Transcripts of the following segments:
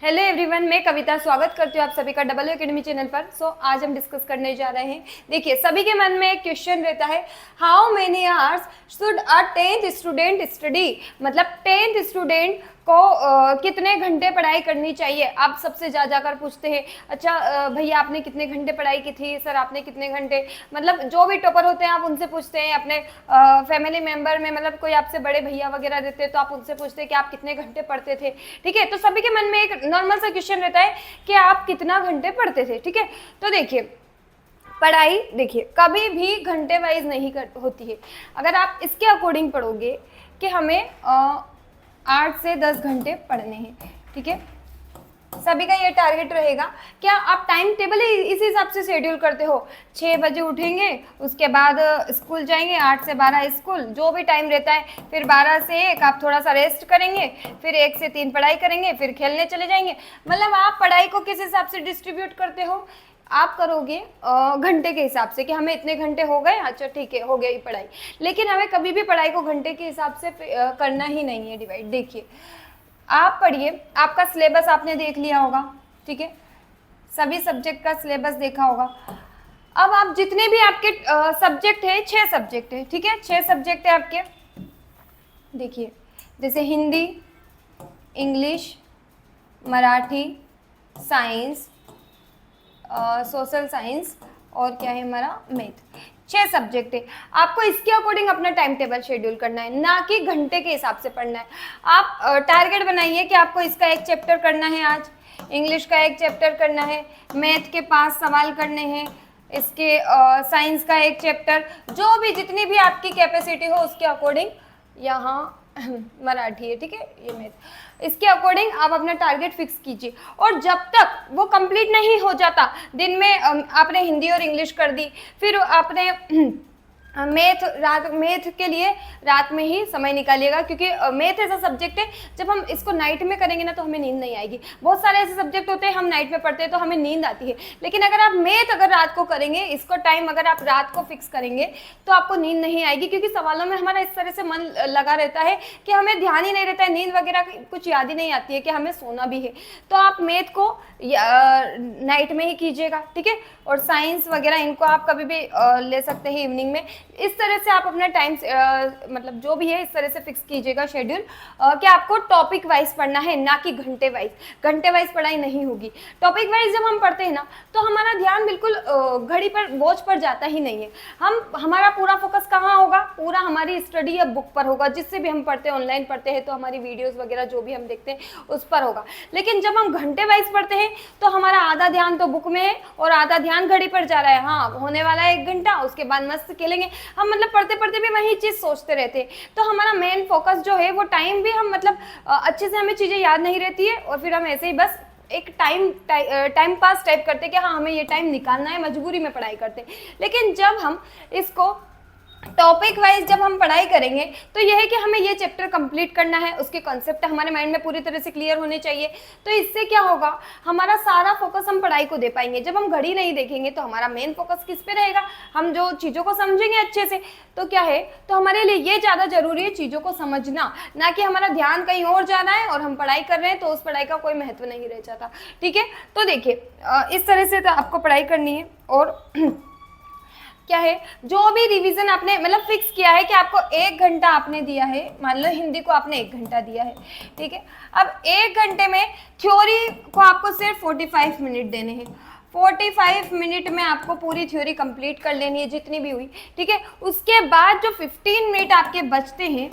Hello everyone, मैं कविता स्वागत करती हूँ आप सभी का डबल एकेडमी चैनल पर। आज हम डिस्कस करने जा रहे हैं। देखिए, सभी के मन में एक क्वेश्चन रहता है, how many hours should a 10th student study. मतलब 10th स्टूडेंट को कितने घंटे पढ़ाई करनी चाहिए। आप सबसे जा जाकर पूछते हैं, अच्छा भैया आपने कितने घंटे पढ़ाई की थी, सर आपने कितने घंटे। मतलब जो भी टॉपर होते हैं आप उनसे पूछते हैं, अपने फैमिली मेंबर में मतलब कोई आपसे बड़े भैया वगैरह रहते हैं तो आप उनसे पूछते हैं कि आप कितने घंटे पढ़ते थे। ठीक है, तो सभी के मन में एक नॉर्मल सा क्वेश्चन रहता है कि आप कितना घंटे पढ़ते थे। ठीक है, तो देखिए पढ़ाई देखिए कभी भी घंटे वाइज नहीं होती है। अगर आप इसके अकॉर्डिंग पढ़ोगे कि हमें 8 से 10 घंटे पढ़ने हैं। ठीक है, सभी का ये टारगेट रहेगा। क्या आप टाइम टेबल इस हिसाब से शेड्यूल करते हो? 6 बजे उठेंगे, उसके बाद स्कूल जाएंगे, 8 से 12 स्कूल जो भी टाइम रहता है, फिर 12 से 1 आप थोड़ा सा रेस्ट करेंगे, फिर 1 से 3 पढ़ाई करेंगे, फिर खेलने चले जाएंगे। मतलब आप पढ़ाई को किस हिसाब से डिस्ट्रीब्यूट करते हो? आप करोगे घंटे के हिसाब से कि हमें इतने घंटे हो गए, अच्छा ठीक है हो गई पढ़ाई। लेकिन हमें कभी भी पढ़ाई को घंटे के हिसाब से करना ही नहीं है डिवाइड। देखिए आप पढ़िए, आपका सिलेबस आपने देख लिया होगा। ठीक है, सभी सब्जेक्ट का सिलेबस देखा होगा। अब आप जितने भी आपके सब्जेक्ट है, 6 सब्जेक्ट है। ठीक है, 6 सब्जेक्ट है आपके। देखिए जैसे Hindi, English, Marathi, science, social science और क्या है हमारा मैथ। 6 सब्जेक्ट है। आपको इसके अकॉर्डिंग अपना टाइम टेबल शेड्यूल करना है, ना कि घंटे के हिसाब से पढ़ना है। आप टारगेट बनाइए कि आपको इसका एक चैप्टर करना है, आज इंग्लिश का एक चैप्टर करना है, मैथ के 5 सवाल करने हैं, इसके साइंस का एक चैप्टर, जो भी जितनी भी आपकी कैपेसिटी हो उसके अकॉर्डिंग। यहाँ मराठी है, ठीक है, ये मैथ। इसके अकॉर्डिंग आप अपना टारगेट फिक्स कीजिए और जब तक वो कंप्लीट नहीं हो जाता, दिन में आपने हिंदी और इंग्लिश कर दी, फिर आपने मैथ के लिए रात में ही समय निकालिएगा, क्योंकि मैथ ऐसा सब्जेक्ट है जब हम इसको नाइट में करेंगे ना तो हमें नींद नहीं आएगी। बहुत सारे ऐसे सब्जेक्ट होते हैं हम नाइट में पढ़ते हैं तो हमें नींद आती है, लेकिन अगर आप मैथ अगर रात को करेंगे, इसको टाइम अगर आप रात को फिक्स करेंगे तो आपको नींद नहीं आएगी, क्योंकि सवालों में हमारा इस तरह से मन लगा रहता है कि हमें ध्यान ही नहीं रहता है, नींद वगैरह कुछ याद ही नहीं आती है कि हमें सोना भी है। तो आप मैथ को नाइट में ही कीजिएगा। ठीक है, और साइंस वगैरह इनको आप कभी भी ले सकते हैं इवनिंग में। इस तरह से आप अपना टाइम मतलब जो भी है इस तरह से फिक्स कीजिएगा शेड्यूल कि आपको टॉपिक वाइज पढ़ना है, ना कि घंटे वाइज। घंटे वाइज पढ़ाई नहीं होगी। टॉपिक वाइज जब हम पढ़ते हैं ना तो हमारा ध्यान बिल्कुल घड़ी पर बोझ पर जाता ही नहीं है। हमारा पूरा फोकस कहाँ होगा? पूरा हमारी स्टडी या बुक पर होगा, जिससे भी हम पढ़ते हैं, ऑनलाइन पढ़ते हैं तो हमारी वीडियोस वगैरह जो भी हम देखते हैं उस पर होगा। लेकिन जब हम घंटे वाइज पढ़ते हैं तो हमारा आधा ध्यान तो बुक में है और आधा ध्यान घड़ी पर जा रहा है। हाँ, होने वाला है 1 घंटा, उसके बाद मस्त खेलेंगे हम। मतलब पढ़ते पढ़ते भी वही चीज सोचते रहते हैं, तो हमारा मेन फोकस जो है वो टाइम भी हम मतलब अच्छे से हमें चीजें याद नहीं रहती है और फिर हम ऐसे ही बस एक टाइम पास टाइप करते कि हाँ हमें ये टाइम निकालना है, मजबूरी में पढ़ाई करते। लेकिन जब हम इसको टॉपिक वाइज जब हम पढ़ाई करेंगे तो यह है कि हमें ये चैप्टर कंप्लीट करना है, उसके कॉन्सेप्ट हमारे माइंड में पूरी तरह से क्लियर होने चाहिए। तो इससे क्या होगा, हमारा सारा फोकस हम पढ़ाई को दे पाएंगे। जब हम घड़ी नहीं देखेंगे तो हमारा मेन फोकस किस पे रहेगा? हम जो चीज़ों को समझेंगे अच्छे से, तो क्या है, तो हमारे लिए ये ज़्यादा जरूरी है चीज़ों को समझना, ना कि हमारा ध्यान कहीं और जा रहा है और हम पढ़ाई कर रहे हैं तो उस पढ़ाई का कोई महत्व नहीं रह जाता। ठीक है, तो देखिए इस तरह से तो आपको पढ़ाई करनी है। और क्या है, जो भी रिवीजन आपने मतलब फिक्स किया है कि आपको 1 घंटा आपने दिया है, मान लो हिंदी को आपने 1 घंटा दिया है। ठीक है, अब 1 घंटे में थ्योरी को आपको सिर्फ 45 मिनट देने हैं। 45 मिनट में आपको पूरी थ्योरी कंप्लीट कर लेनी है जितनी भी हुई। ठीक है, उसके बाद जो 15 मिनट आपके बचते हैं,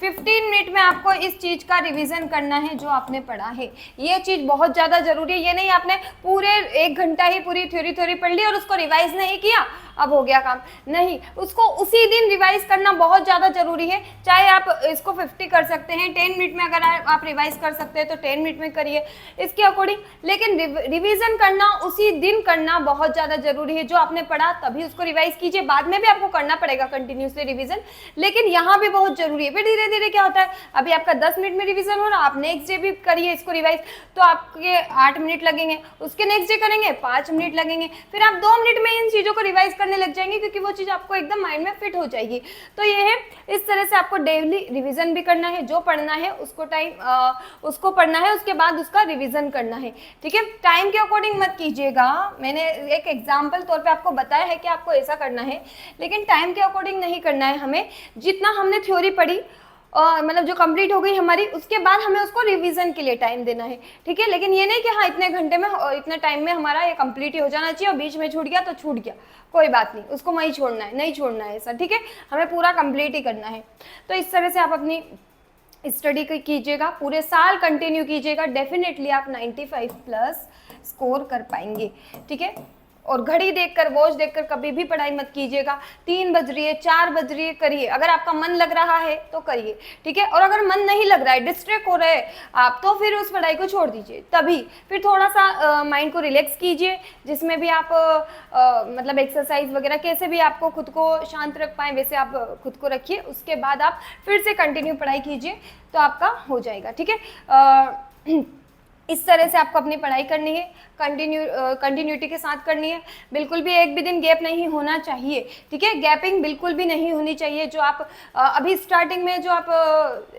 15 मिनट में आपको इस चीज़ का रिवीजन करना है जो आपने पढ़ा है। ये चीज़ बहुत ज़्यादा जरूरी है। ये नहीं आपने पूरे 1 घंटा ही पूरी थ्योरी पढ़ ली और उसको रिवाइज नहीं किया, अब हो गया काम। नहीं, उसको उसी दिन रिवाइज करना बहुत ज़्यादा जरूरी है। चाहे आप इसको 50 कर सकते हैं 10 मिनट में, अगर आप रिवाइज कर सकते हैं तो 10 मिनट में करिए इसके अकॉर्डिंग। लेकिन रिवीजन करना उसी दिन करना बहुत ज़्यादा जरूरी है। जो आपने पढ़ा तभी उसको रिवाइज कीजिए, बाद में भी आपको करना पड़ेगा कंटिन्यूसली रिवीजन, लेकिन यहाँ भी बहुत जरूरी है। फिर धीरे धीरे क्या होता है, अभी आपका 10 मिनट में रिवीजन हो रहा, आप नेक्स्ट डे भी करिए इसको रिवाइज तो आपके 8 मिनट लगेंगे, उसके नेक्स्ट डे करेंगे 5 मिनट लगेंगे, फिर आप 2 मिनट में इन चीज़ों को रिवाइज करने लग जाएंगे, क्योंकि वो चीज़ आपको एकदम माइंड में फिट हो जाएगी। तो ये है, इस तरह से आपको डेली रिवीजन भी करना है, जो पढ़ना है उसको पढ़ना है, उसके बाद उसका रिवीजन करना है, ठीक है। टाइम के अकॉर्डिंग मत कीजिएगा, मैंने एक एग्जाम्पल तौर पे आपको बताया है कि आपको ऐसा करना है, लेकिन टाइम के अकॉर्डिंग नहीं करना है हमें। जितना हमने थ्योरी पढ़ी मतलब जो कंप्लीट हो गई हमारी, उसके बाद हमें उसको रिवीजन के लिए टाइम देना है, ठीक है। लेकिन ये नहीं कि हाँ इतने घंटे में इतने टाइम में हमारा ये कंप्लीट ही हो जाना चाहिए, और बीच में छूट गया तो छूट गया, कोई बात नहीं, उसको वहीं छोड़ना है, नहीं छोड़ना है ऐसा, ठीक है। हमें पूरा कंप्लीट ही करना है। तो इस तरह से आप अपनी स्टडी कीजिएगा, पूरे साल कंटिन्यू कीजिएगा, डेफिनेटली आप 95 प्लस स्कोर कर पाएंगे, ठीक है। और घड़ी देखकर, वॉच देखकर कभी भी पढ़ाई मत कीजिएगा। 3 बज रही है, 4 बज रही है, करिए। अगर आपका मन लग रहा है तो करिए, ठीक है। और अगर मन नहीं लग रहा है, डिस्ट्रैक्ट हो रहे हैं आप, तो फिर उस पढ़ाई को छोड़ दीजिए। तभी फिर थोड़ा सा माइंड को रिलैक्स कीजिए, जिसमें भी आप मतलब एक्सरसाइज वगैरह, कैसे भी आपको खुद को शांत रख पाएँ वैसे आप खुद को रखिए। उसके बाद आप फिर से कंटिन्यू पढ़ाई कीजिए, तो आपका हो जाएगा, ठीक है। इस तरह से आपको अपनी पढ़ाई करनी है, कंटिन्यूटी के साथ करनी है। बिल्कुल भी एक भी दिन गैप नहीं होना चाहिए, ठीक है। गैपिंग बिल्कुल भी नहीं होनी चाहिए। जो आप अभी स्टार्टिंग में जो आप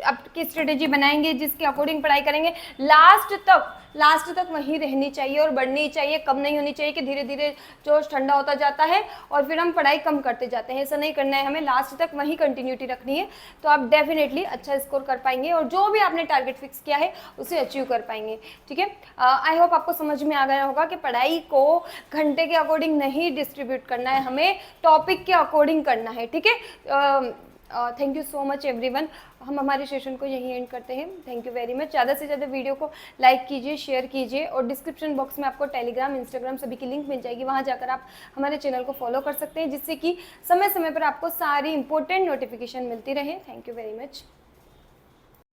आपकी स्ट्रेटेजी बनाएंगे, जिसके अकॉर्डिंग पढ़ाई करेंगे, लास्ट तक वहीं रहनी चाहिए और बढ़नी चाहिए, कम नहीं होनी चाहिए कि धीरे धीरे जोश ठंडा होता जाता है और फिर हम पढ़ाई कम करते जाते हैं। ऐसा नहीं करना है, हमें लास्ट तक वहीं कंटिन्यूटी रखनी है, तो आप डेफिनेटली अच्छा स्कोर कर पाएंगे और जो भी आपने टारगेट फिक्स किया है उसे अचीव कर पाएंगे, ठीक है। आई होप आपको समझ में आ गया होगा कि पढ़ाई को घंटे के अकॉर्डिंग नहीं डिस्ट्रीब्यूट करना है, हमें टॉपिक के अकॉर्डिंग करना है, ठीक है। Thank you so much everyone. हम हमारे सेशन को यहीं एंड करते हैं। Thank you very much. ज़्यादा से ज़्यादा वीडियो को लाइक कीजिए, शेयर कीजिए, और डिस्क्रिप्शन बॉक्स में आपको टेलीग्राम, इंस्टाग्राम सभी की लिंक मिल जाएगी, वहाँ जाकर आप हमारे चैनल को फॉलो कर सकते हैं, जिससे कि समय समय पर आपको सारी इंपॉर्टेंट नोटिफिकेशन मिलती रहे। Thank you very much.